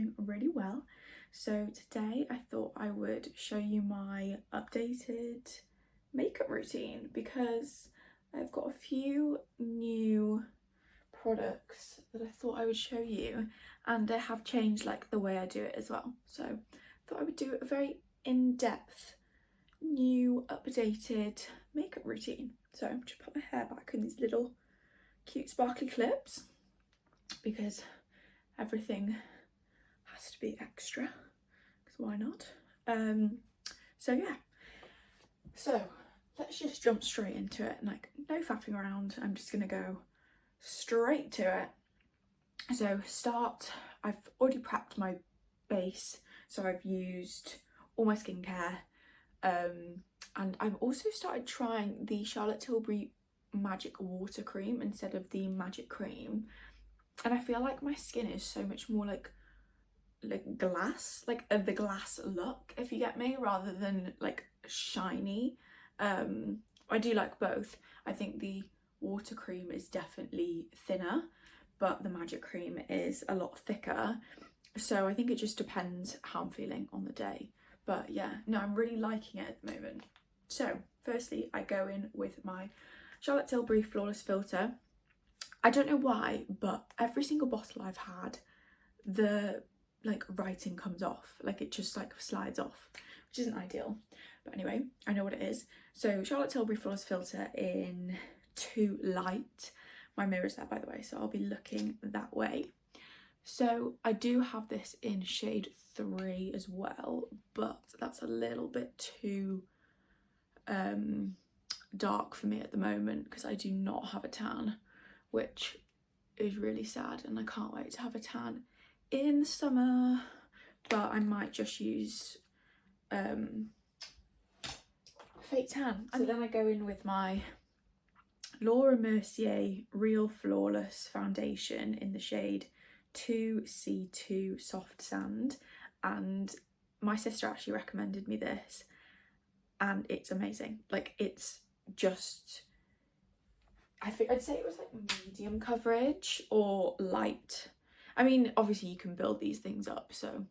doing really well. So today I thought I would show you my updated makeup routine because I've got a few new products that I thought I would show you, and I have changed like the way I do it as well. So I thought I would do a very in-depth new updated makeup routine. So I'm just put my hair back in these little cute sparkly clips because everything has to be extra, because why not? So yeah, so let's just jump straight into it. Like, no faffing around, I'm just gonna go straight to it. So I've already prepped my base, so I've used all my skincare, and I've also started trying the Charlotte Tilbury Magic Water Cream instead of the Magic Cream, and I feel like my skin is so much more like glass, like the glass look, if you get me, rather than like shiny. I do like both. I think the water cream is definitely thinner, but the Magic Cream is a lot thicker, so I think it just depends how I'm feeling on the day. But yeah, no, I'm really liking it at the moment. So firstly, I go in with my Charlotte Tilbury Flawless Filter. I don't know why, but every single bottle I've had, the like writing comes off, like it just like slides off, which isn't ideal. But anyway, I know what it is. So Charlotte Tilbury Flawless Filter in Too Light. My mirror's there, by the way, so I'll be looking that way. So I do have this in shade 3 as well, but that's a little bit too dark for me at the moment because I do not have a tan, which is really sad, and I can't wait to have a tan in the summer. But I might just use fake tan. So then I go in with my Laura Mercier Real Flawless Foundation in the shade 2C2 Soft Sand, and my sister actually recommended me this and it's amazing. Like, it's just, I think I'd say it was like medium coverage or light. I mean, obviously you can build these things up, so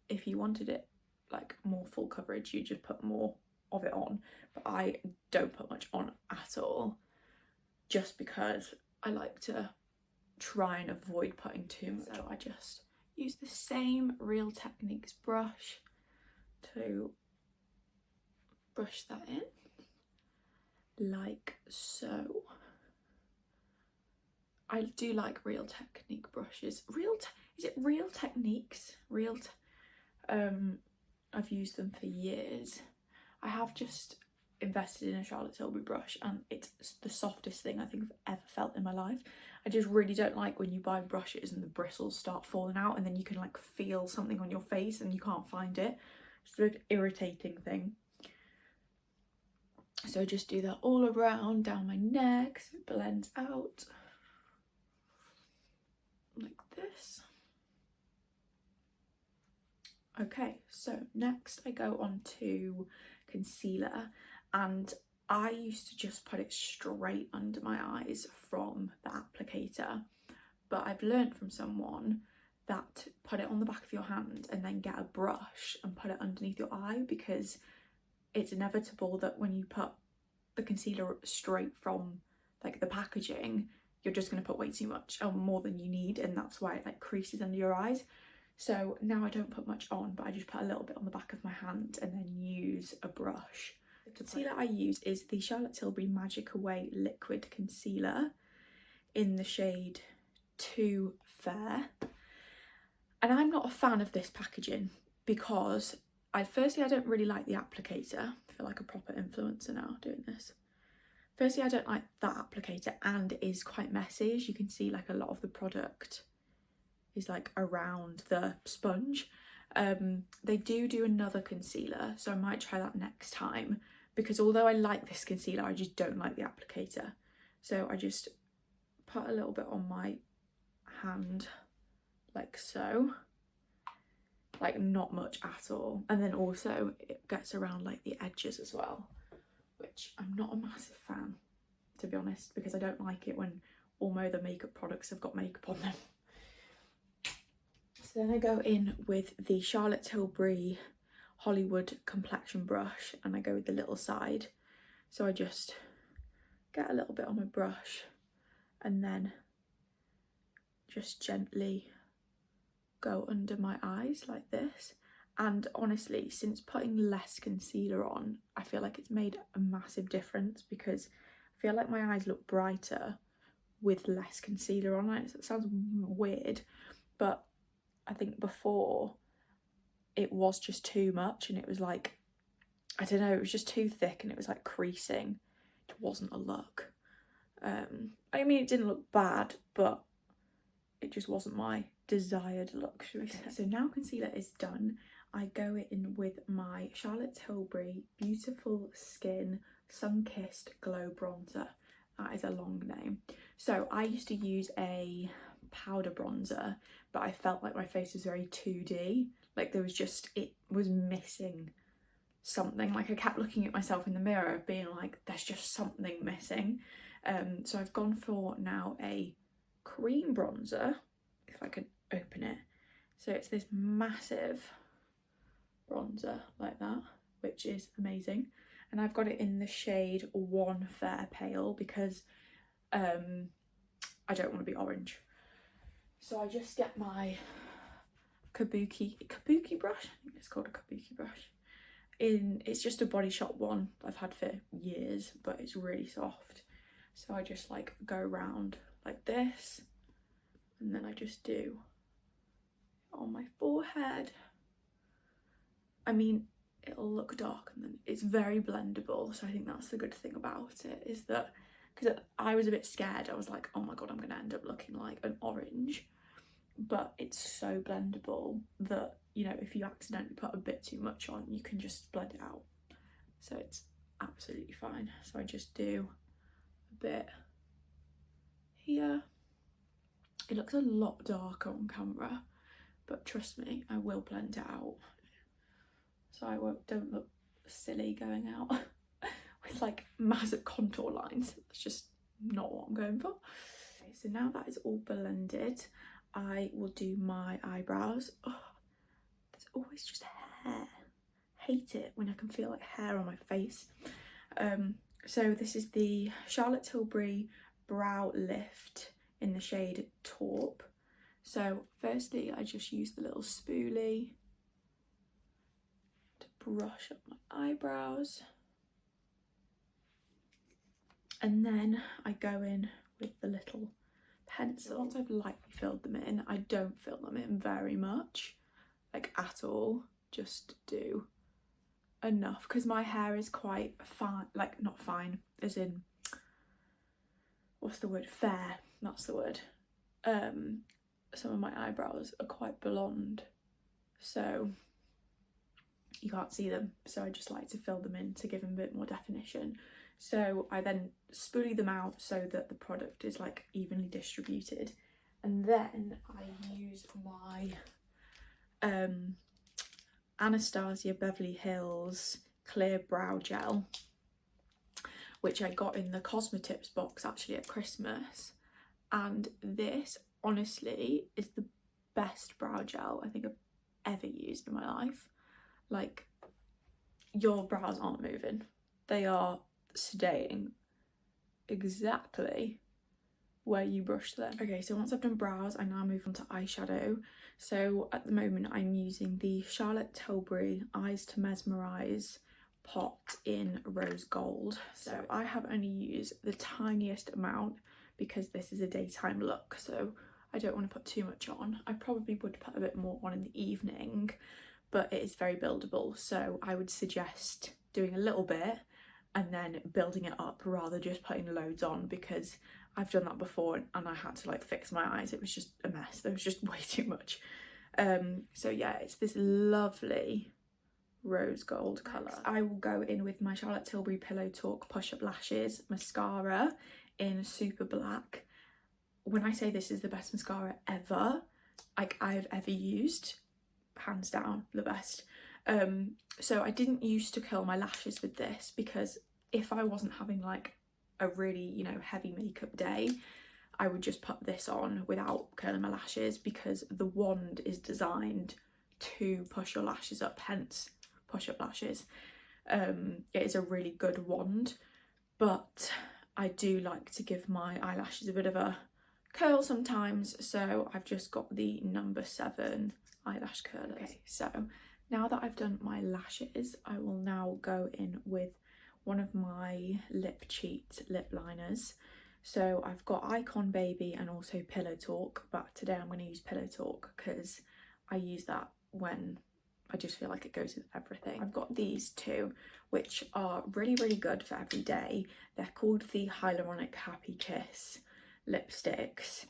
if you wanted it like more full coverage, you just put more of it on, but I don't put much on at all, just because I like to try and avoid putting too much. So I just use the same Real Techniques brush to brush that in, like so. I do like Real Technique brushes. Is it Real Techniques? I've used them for years. I have just invested in a Charlotte Tilbury brush, and it's the softest thing I think I've ever felt in my life. I just really don't like when you buy brushes and the bristles start falling out and then you can like feel something on your face and you can't find it. It's an irritating thing. So I just do that all around down my neck so it blends out like this. Okay, so next I go on to concealer, and I used to just put it straight under my eyes from the applicator, but I've learned from someone that put it on the back of your hand and then get a brush and put it underneath your eye, because it's inevitable that when you put the concealer straight from like the packaging, you're just going to put way too much, or more than you need, and that's why it like creases under your eyes. So now I don't put much on, but I just put a little bit on the back of my hand and then use a brush. The concealer I use is the Charlotte Tilbury Magic Away Liquid Concealer in the shade Too Fair. And I'm not a fan of this packaging because firstly I don't really like the applicator. I feel like a proper influencer now doing this. Firstly, I don't like that applicator, and it is quite messy. As you can see, like a lot of the product is like around the sponge. They do another concealer, so I might try that next time, because although I like this concealer, I just don't like the applicator. So I just put a little bit on my hand like so, like not much at all, and then also it gets around like the edges as well, which I'm not a massive fan, to be honest, because I don't like it when all my other makeup products have got makeup on them. So So then I go in with the Charlotte Tilbury Hollywood complexion brush, and I go with the little side. So I just get a little bit on my brush and then just gently go under my eyes like this. And honestly, since putting less concealer on, I feel like it's made a massive difference, because I feel like my eyes look brighter with less concealer on. It sounds weird, but I think before it was just too much, and it was like, I don't know, it was just too thick and it was like creasing. It wasn't a look. I mean, it didn't look bad, but it just wasn't my desired look, should we say. So now concealer is done, I go in with my Charlotte Tilbury Beautiful Skin Sun-Kissed Glow Bronzer. That is a long name. So I used to use a powder bronzer, but I felt like my face was very 2D. Like there was just, it was missing something. Like I kept looking at myself in the mirror being like, there's just something missing. So I've gone for now a cream bronzer, if I could open it. So it's this massive bronzer like that, which is amazing. And I've got it in the shade One Fair Pale because I don't want to be orange. So I just get my kabuki brush, I think it's called a kabuki brush. It's just a Body Shop one I've had for years, but it's really soft. So I just like go around like this, and then I just do on my forehead. I mean, it'll look dark and then it's very blendable, so I think that's the good thing about it, is that because I was a bit scared, I was like, oh my god, I'm gonna end up looking like an orange, but it's so blendable that, you know, if you accidentally put a bit too much on, you can just blend it out, so it's absolutely fine. So I just do a bit here. It looks a lot darker on camera, but trust me, I will blend it out, so I don't look silly going out with like massive contour lines. That's just not what I'm going for. Okay, so now that is all blended, I will do my eyebrows. Oh, there's always just hair. Hate it when I can feel like hair on my face. So this is the Charlotte Tilbury Brow Lift in the shade Taupe. So firstly, I just use the little spoolie to brush up my eyebrows, and then I go in with the little pencil. Once I've lightly filled them in, I don't fill them in very much, like at all, just do enough, because my hair is quite fine, like not fine as in, what's the word, fair, that's the word. Some of my eyebrows are quite blonde, so you can't see them, so I just like to fill them in to give them a bit more definition. So I then spoolie them out so that the product is like evenly distributed, and then I use my Anastasia Beverly Hills Clear Brow Gel, which I got in the Cosmetips box actually at Christmas, and this honestly is the best brow gel I think I've ever used in my life. Like, your brows aren't moving, they are staying exactly where you brush them. Okay, so once I've done brows, I now move on to eyeshadow. So at the moment I'm using the Charlotte Tilbury Eyes to Mesmerize pot in rose gold. So I have only used the tiniest amount because this is a daytime look, so I don't want to put too much on. I probably would put a bit more on in the evening, but it is very buildable, so I would suggest doing a little bit and then building it up rather just putting loads on, because I've done that before and I had to like fix my eyes. It was just a mess. There was just way too much. So yeah, it's this lovely rose gold colour. I will go in with my Charlotte Tilbury Pillow Talk Push Up Lashes mascara in Super Black. When I say this is the best mascara ever, like I've ever used, hands down the best. So I didn't used to curl my lashes with this, because if I wasn't having like a really, you know, heavy makeup day, I would just put this on without curling my lashes, because the wand is designed to push your lashes up, hence push up lashes. It is a really good wand, but I do like to give my eyelashes a bit of a curl sometimes, so I've just got the number 7 eyelash curlers. Okay, so now that I've done my lashes, I will now go in with one of my Lip Cheat lip liners. So I've got Icon Baby and also Pillow Talk, but today I'm going to use Pillow Talk because I use that when I just feel like it goes with everything. I've got these two, which are really, really good for every day. They're called the Hyaluronic Happy Kiss lipsticks.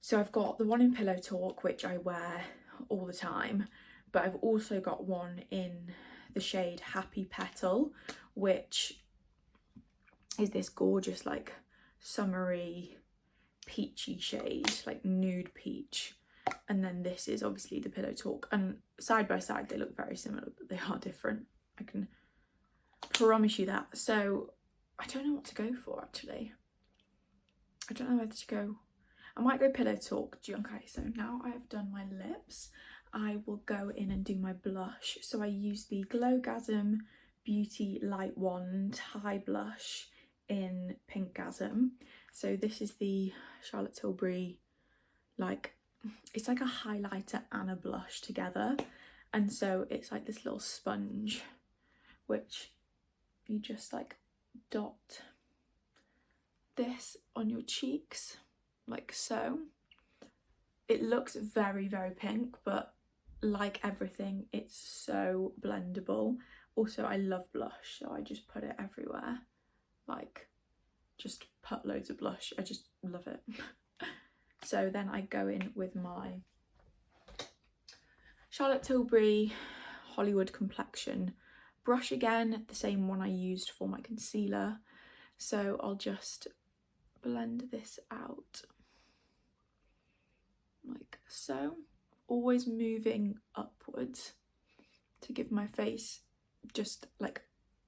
So I've got the one in Pillow Talk, which I wear all the time, but I've also got one in the shade Happy Petal, which is this gorgeous like summery peachy shade, like nude peach. And then this is obviously the Pillow Talk, and side by side they look very similar, but they are different, I can promise you that. So I don't know what to go for, actually. I don't know whether to go, I might go Pillow Talk. Okay, so now I have done my lips, I will go in and do my blush. So I use the Glowgasm Beauty Light Wand High Blush in Pinkgasm. So this is the Charlotte Tilbury, like, it's like a highlighter and a blush together, and so it's like this little sponge which you just like dot this on your cheeks like so. It looks very, very pink, but like everything, it's so blendable. Also, I love blush, so I just put it everywhere, like just put loads of blush. I just love it. So then I go in with my Charlotte Tilbury Hollywood Complexion brush again, the same one I used for my concealer. So I'll just blend this out like so, always moving upwards to give my face just like,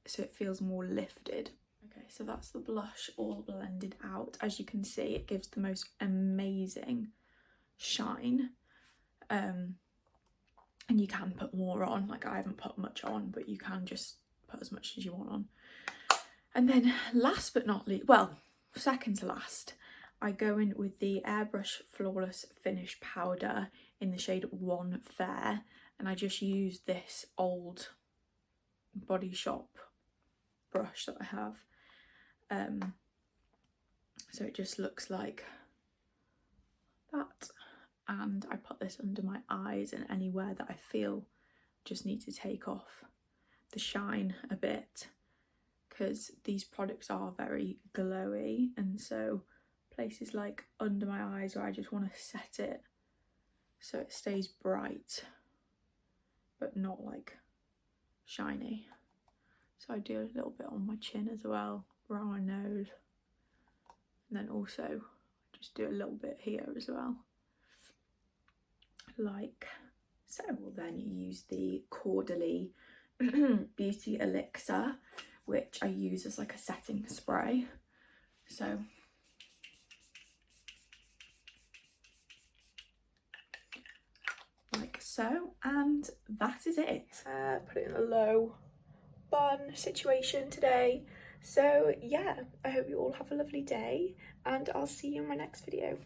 so it feels more lifted. Okay, so that's the blush all blended out. As you can see, it gives the most amazing shine. And you can put more on, like I haven't put much on, but you can just put as much as you want on. And then last but not least, well, second to last, I go in with the Airbrush Flawless Finish Powder in the shade One Fair, and I just use this old Body Shop brush that I have. So it just looks like that, and I put this under my eyes and anywhere that I feel just need to take off the shine a bit, because these products are very glowy, and so places like under my eyes where I just want to set it so it stays bright but not like shiny. So I do a little bit on my chin as well, around my nose, and then also just do a little bit here as well, like so. Well, then you use the Caudalie Beauty Elixir, which I use as like a setting spray. So like so, and that is it. Put it in a low bun situation today. So yeah, I hope you all have a lovely day, and I'll see you in my next video.